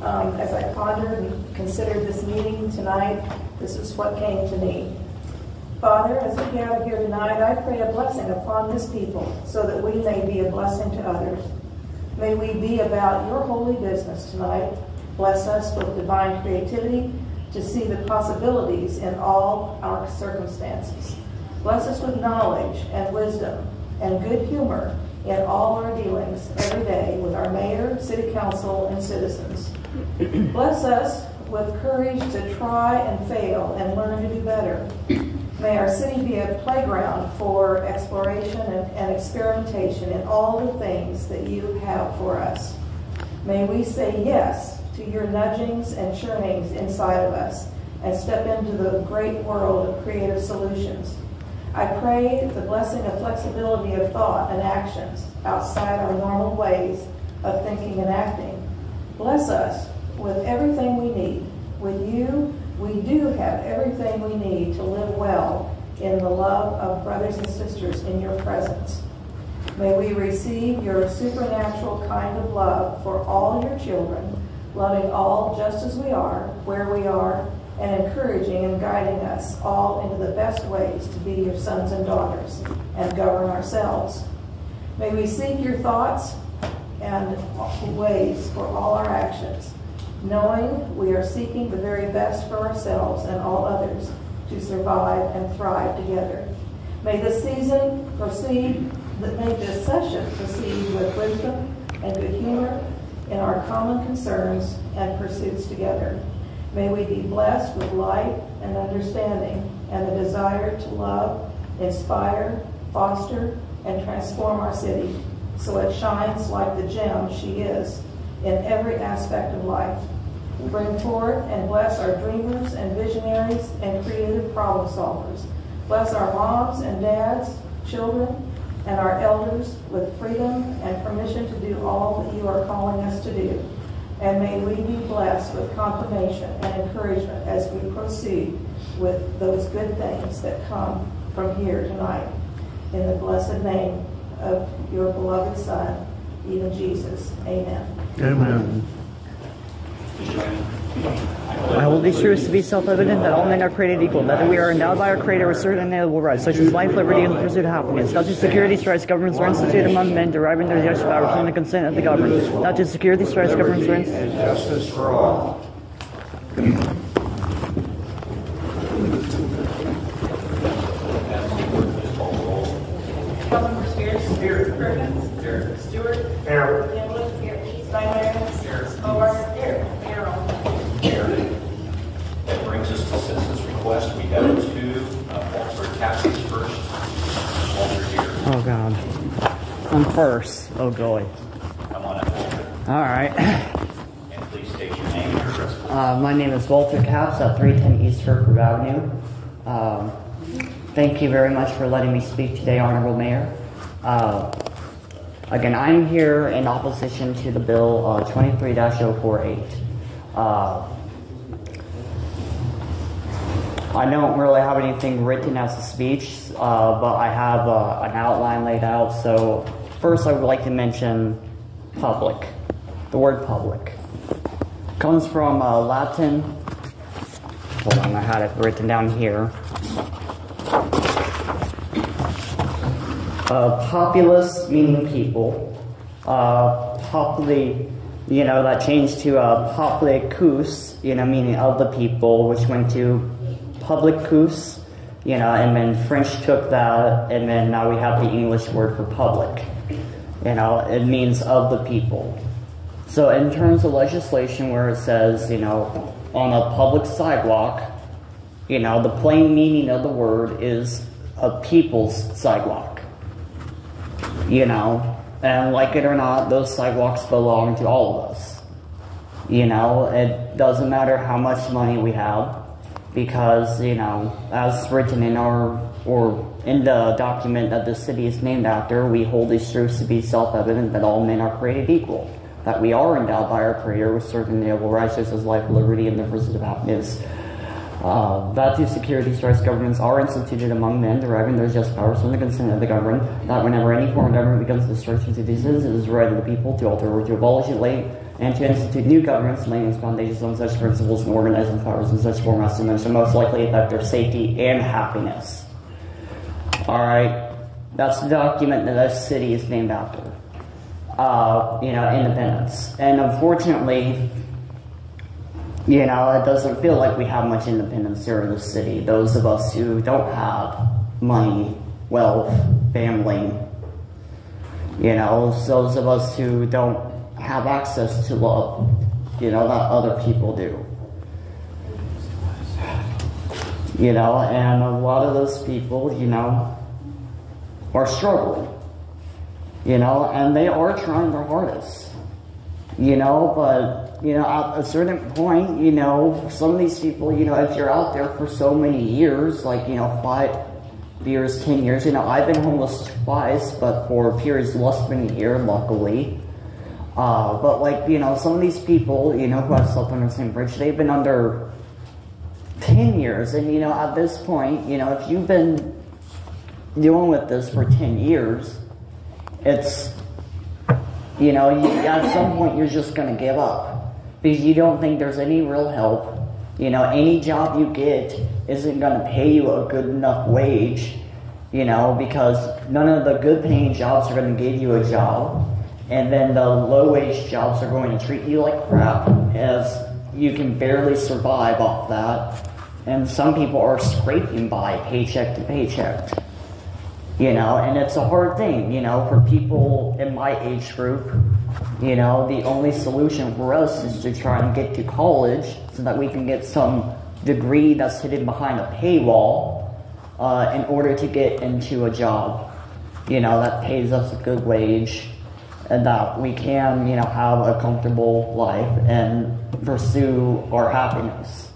As I pondered and considered this meeting tonight, this is what came to me. Father, as we gather here tonight, I pray a blessing upon this people so that we may be a blessing to others. May we be about your holy business tonight. Bless us with divine creativity to see the possibilities in all our circumstances. Bless us with knowledge and wisdom and good humor in all our dealings every day with our mayor, city council, and citizens. Bless us with courage to try and fail and learn to do better. May our city be a playground for exploration and experimentation in all the things that you have for us. May we say yes to your nudgings and churnings inside of us and step into the great world of creative solutions. I pray the blessing of flexibility of thought and actions outside our normal ways of thinking and acting. Bless us with everything we need. With you, we do have everything we need to live well in the love of brothers and sisters in your presence. May we receive your supernatural kind of love for all your children, loving all just as we are, where we are, and encouraging and guiding us all into the best ways to be your sons and daughters and govern ourselves. May we seek your thoughts and ways for all our actions, knowing we are seeking the very best for ourselves and all others to survive and thrive together. May this session proceed with wisdom and good humor in our common concerns and pursuits together. May we be blessed with light and understanding and the desire to love, inspire, foster, and transform our city so it shines like the gem she is in every aspect of life. Bring forth and bless our dreamers and visionaries and creative problem solvers. Bless our moms and dads, children, and our elders with freedom and permission to do all that you are calling us to do. And may we be blessed with confirmation and encouragement as we proceed with those good things that come from here tonight. In the blessed name of your beloved Son, even Jesus. Amen. Amen. I hold these truths to be self-evident that all men are created equal, that we are endowed by our Creator with certain inalienable rights, such as life, liberty, and the pursuit of happiness. Not to secure these rights, governments are instituted among men, deriving their just power from the consent of the governed. Not to secure these rights, governments are instituted. And justice for all. Councilmember Spears. Here. Perkins. Here. Stewart. Here. Nicholas. Here. Steinmeier. Here. Howard. Here. Carroll. Here. That brings us to citizens' request. We have two. Walter Cassidy's first. Walter here. Oh, God. I'm first. Oh, golly. Come on up, Walter. All right. And please state your name and your address, please. My name is Walter Capps at 310 East Hereford Avenue. Thank you very much for letting me speak today, Honorable Mayor. Again, I'm here in opposition to the bill 23-048. I don't really have anything written as a speech, but I have an outline laid out. So first I would like to mention public. The word public comes from Latin. Hold on, I had it written down here. Populus meaning people. That changed to publicus, meaning of the people, which went to publicus, and then French took that, and then now we have the English word for public. It means of the people. So in terms of legislation where it says, on a public sidewalk, the plain meaning of the word is a people's sidewalk. And like it or not, those sidewalks belong to all of us. It doesn't matter how much money we have, because, as written in in the document that the city is named after, we hold these truths to be self-evident that all men are created equal, that we are endowed by our Creator with certain inalienable rights, such as life, liberty, and the pursuit of happiness. That to secure these rights, governments are instituted among men, deriving their just powers from the consent of the governed, that whenever any form of government becomes destructive to these citizens, it is the right of the people to alter or to abolish it, lay and to institute new governments laying its foundations on such principles and organizing powers in such form as to most likely affect their safety and happiness. Alright, that's the document that this city is named after. Independence. And unfortunately, it doesn't feel like we have much independence here in the city. Those of us who don't have money, wealth, family, those of us who don't have access to love, that other people do. And a lot of those people, are struggling. And they are trying their hardest. But, at a certain point, some of these people, if you're out there for so many years, like, 5 years, 10 years, I've been homeless twice, but for periods less than a year, luckily. But some of these people, who have slept under the same bridge, they've been under 10 years. And, at this point, if you've been dealing with this for 10 years, it's, at some point you're just going to give up because you don't think there's any real help. Any job you get isn't going to pay you a good enough wage, because none of the good paying jobs are going to give you a job. And then the low wage jobs are going to treat you like crap as you can barely survive off that. And some people are scraping by paycheck to paycheck. And it's a hard thing, for people in my age group. The only solution for us is to try and get to college so that we can get some degree that's hidden behind a paywall in order to get into a job, that pays us a good wage and that we can, have a comfortable life and pursue our happiness.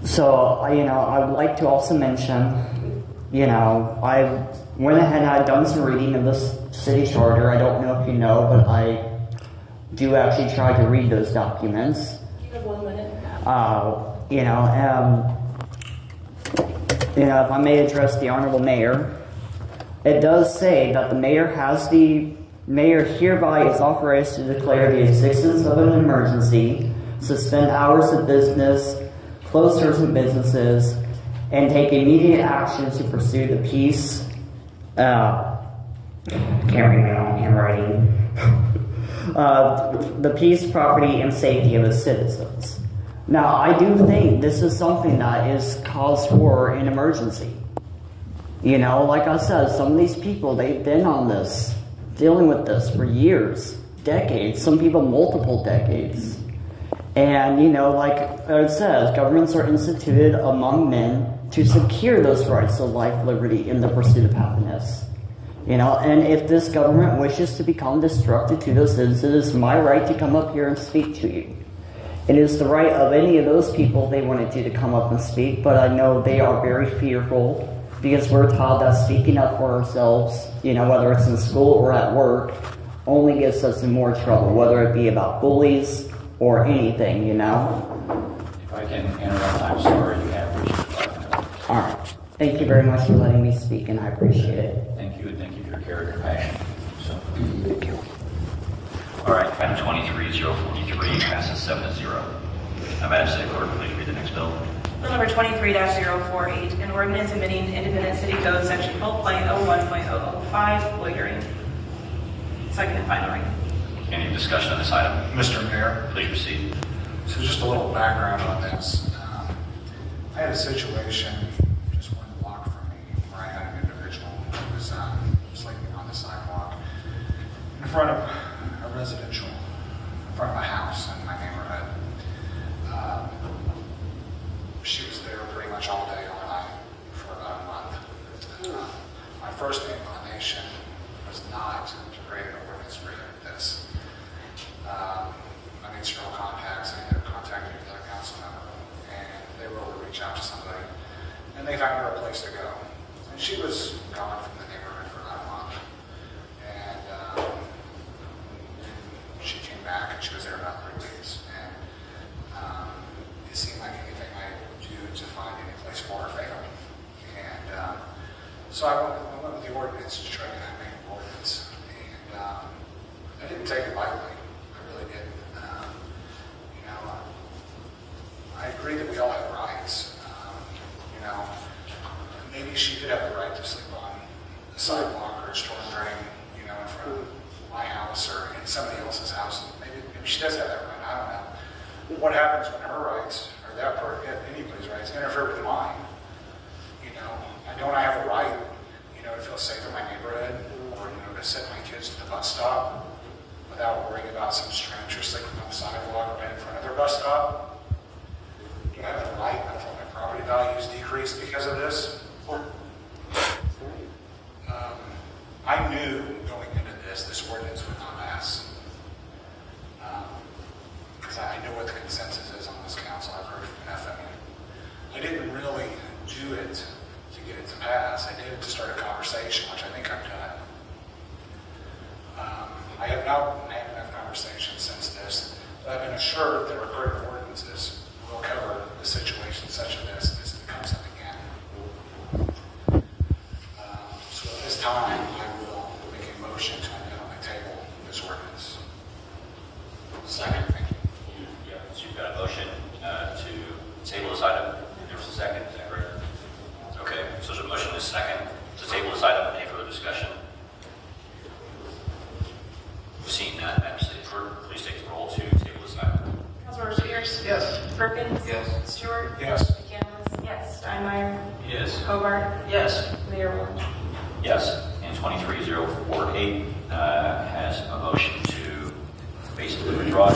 So, I would like to also mention, I went ahead and I've done some reading of this city charter. I don't know if you know, but I do actually try to read those documents. You have 1 minute. If I may address the Honorable Mayor, it does say that the mayor hereby is authorized to declare the existence of an emergency, suspend hours of business, close certain businesses, and take immediate action to pursue the peace. Can't read my own handwriting. The peace, property, and safety of its citizens. Now, I do think this is something that is cause for an emergency. Like I said, some of these people, they've been on this, dealing with this for years, decades, some people multiple decades. And, like it says, governments are instituted among men to secure those rights of life, liberty, and the pursuit of happiness. And if this government wishes to become destructive to those citizens, it is my right to come up here and speak to you. It is the right of any of those people they wanted to come up and speak, but I know they are very fearful because we're taught that speaking up for ourselves, whether it's in school or at work, only gets us in more trouble, whether it be about bullies or anything, If I can interrupt, I'm sorry, you have reached your 5 minutes. Alright. Thank you very much for letting me speak, and I appreciate it. Thank you, and thank you for your care and your passion. Thank you. All right, item 23043 passes 7-0. Madam City Clerk, please read the next bill. Bill number 23-048, an ordinance amending Independent City Code section 12.01.005, loitering. Second and final reading. Any discussion on this item? Mr. Mayor, Please proceed. so just a little background on this. I had a situation just 1 block from me where I had an individual who was sleeping on the sidewalk in front of a residential, in front of a house in my neighborhood. She was there pretty much all day, all night for about a month. My first inclination was not to create an ordinance for this. I made several contacts. I ended up contacting another council member, and they were able to reach out to somebody, and they found her a place to go. And she was gone from the neighborhood for about a month, and she came back, and she was there about 3 weeks, and it seemed like anything I could do to find any place for her failed. And so I went with the ordinance. ordinance to try to make an ordinance. And I didn't take it lightly. I really didn't. You know, I agree that we all have rights. You know, maybe she did have the right to sleep on a sidewalk or a storm drain, you know, in front of my house or in somebody else's house. Maybe she does have that right. I don't know. What happens when her rights, or that part, anybody's rights, interfere with mine? You know, don't I have a right, you know, to feel safe in my neighborhood, or, you know, to send my kids to the bus stop without worrying about some stranger sleeping on the sidewalk right in front of their bus stop? Do I have the right until my property values decrease because of this? I knew going into this ordinance would not pass. Because I know what the consensus is on this council. I've heard from enough of you. I didn't really do it to get it to pass. I did it to start a conversation, which I think I've done. I have not had enough conversation since this, but I've been assured that our current ordinances will cover the situation such as this comes up again. So at this time, I will make a motion to amend on the table this ordinance. Second, thank you. Yeah, so you've got a motion to table this item. There was a second, is that correct? Okay, so there's a motion and a second to table this item. Any further discussion? Seeing none, Madam City Clerk, please take the roll to table this item. Councilmember Spears? Yes. Perkins? Yes. Stewart? Yes. McCandless? Yes. Steinmeier? Yes. Hobart? Yes. Mayor Wong? Yes. And 23048 has a motion to basically withdraw